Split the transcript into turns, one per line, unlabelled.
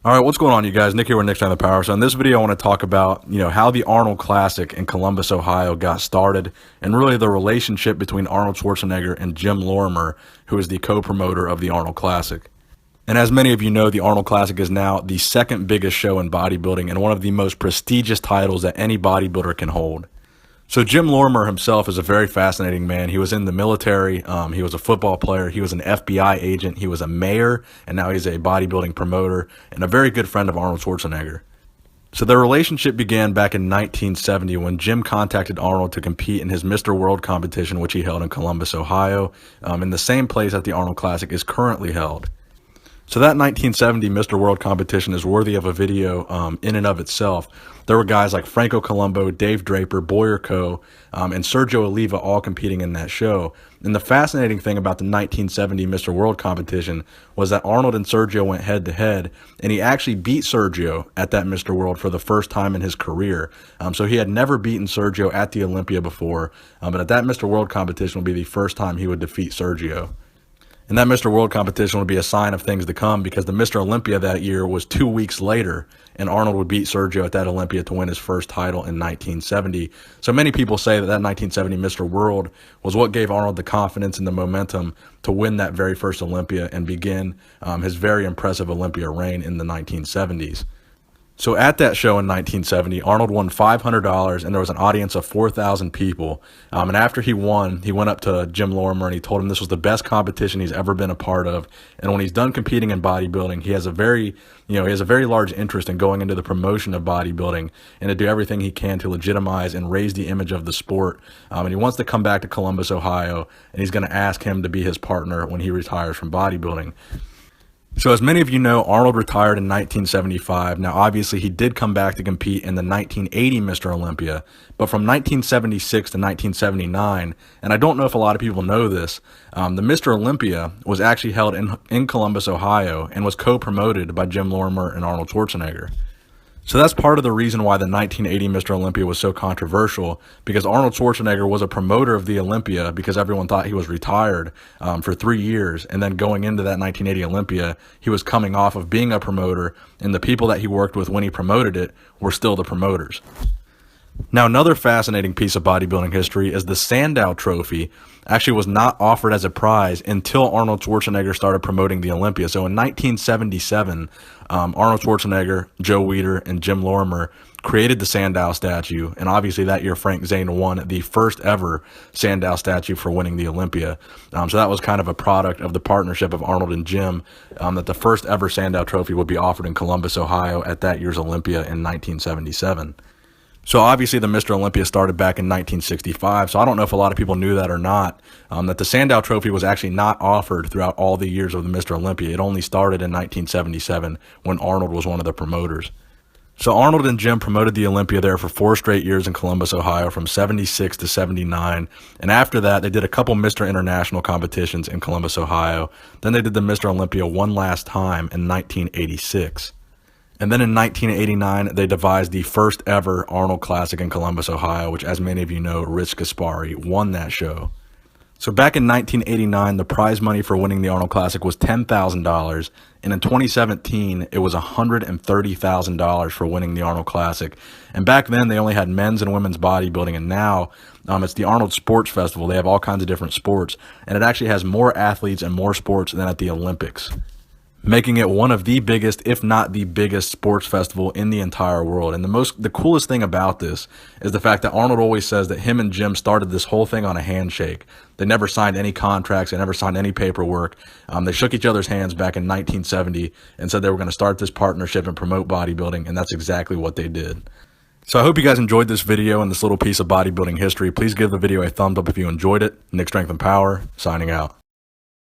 All right, what's going on, you guys? Nick here with Nick Strength and Power. So in this video, I want to talk about, how the Arnold Classic in Columbus, Ohio got started, and really the relationship between Arnold Schwarzenegger and Jim Lorimer, who is the co-promoter of the Arnold Classic. And as many of you know, the Arnold Classic is now the second biggest show in bodybuilding and one of the most prestigious titles that any bodybuilder can hold. So Jim Lorimer himself is a very fascinating man. He was in the military. He was a football player. He was an FBI agent. He was a mayor, and now he's a bodybuilding promoter and a very good friend of Arnold Schwarzenegger. So their relationship began back in 1970 when Jim contacted Arnold to compete in his Mr. World competition, which he held in Columbus, Ohio, in the same place that the Arnold Classic is currently held. So that 1970 Mr. World competition is worthy of a video in and of itself. There were guys like Franco Columbu, Dave Draper, Boyer Coe, and Sergio Oliva all competing in that show. And the fascinating thing about the 1970 Mr. World competition was that Arnold and Sergio went head to head, and he actually beat Sergio at that Mr. World for the first time in his career. So he had never beaten Sergio at the Olympia before, but at that Mr. World competition would be the first time he would defeat Sergio. And that Mr. World competition would be a sign of things to come because the Mr. Olympia that year was 2 weeks later, and Arnold would beat Sergio at that Olympia to win his first title in 1970. So many people say that 1970 Mr. World was what gave Arnold the confidence and the momentum to win that very first Olympia and begin his very impressive Olympia reign in the 1970s. So at that show in 1970, Arnold won $500, and there was an audience of 4,000 people. And after he won, he went up to Jim Lorimer and he told him this was the best competition he's ever been a part of. And when he's done competing in bodybuilding, he has a very large interest in going into the promotion of bodybuilding and to do everything he can to legitimize and raise the image of the sport. And he wants to come back to Columbus, Ohio, and he's going to ask him to be his partner when he retires from bodybuilding. So as many of you know, Arnold retired in 1975. Now, obviously, he did come back to compete in the 1980 Mr. Olympia, but from 1976 to 1979, and I don't know if a lot of people know this, the Mr. Olympia was actually held in Columbus, Ohio, and was co-promoted by Jim Lorimer and Arnold Schwarzenegger. So that's part of the reason why the 1980 Mr. Olympia was so controversial, because Arnold Schwarzenegger was a promoter of the Olympia because everyone thought he was retired for 3 years. And then going into that 1980 Olympia, he was coming off of being a promoter, and the people that he worked with when he promoted it were still the promoters. Now, another fascinating piece of bodybuilding history is the Sandow Trophy actually was not offered as a prize until Arnold Schwarzenegger started promoting the Olympia. So in 1977, Arnold Schwarzenegger, Joe Weider, and Jim Lorimer created the Sandow statue, and obviously that year Frank Zane won the first ever Sandow statue for winning the Olympia. So that was kind of a product of the partnership of Arnold and Jim, that the first ever Sandow Trophy would be offered in Columbus, Ohio at that year's Olympia in 1977. So obviously the Mr. Olympia started back in 1965, so I don't know if a lot of people knew that or not, that the Sandow Trophy was actually not offered throughout all the years of the Mr. Olympia. It only started in 1977 when Arnold was one of the promoters. So Arnold and Jim promoted the Olympia there for 4 straight years in Columbus, Ohio, from 76 to 79. And after that, they did a couple Mr. International competitions in Columbus, Ohio. Then they did the Mr. Olympia one last time in 1986. And then in 1989, they devised the first ever Arnold Classic in Columbus, Ohio, which, as many of you know, Rich Gaspari won that show. So back in 1989, the prize money for winning the Arnold Classic was $10,000, and in 2017, it was $130,000 for winning the Arnold Classic. And back then, they only had men's and women's bodybuilding, and now it's the Arnold Sports Festival. They have all kinds of different sports, and it actually has more athletes and more sports than at the Olympics, making it one of the biggest, if not the biggest, sports festival in the entire world. And the coolest thing about this is the fact that Arnold always says that him and Jim started this whole thing on a handshake. They never signed any contracts. They never signed any paperwork. They shook each other's hands back in 1970 and said they were going to start this partnership and promote bodybuilding, and that's exactly what they did. So I hope you guys enjoyed this video and this little piece of bodybuilding history. Please give the video a thumbs up if you enjoyed it. Nick Strength and Power, signing out.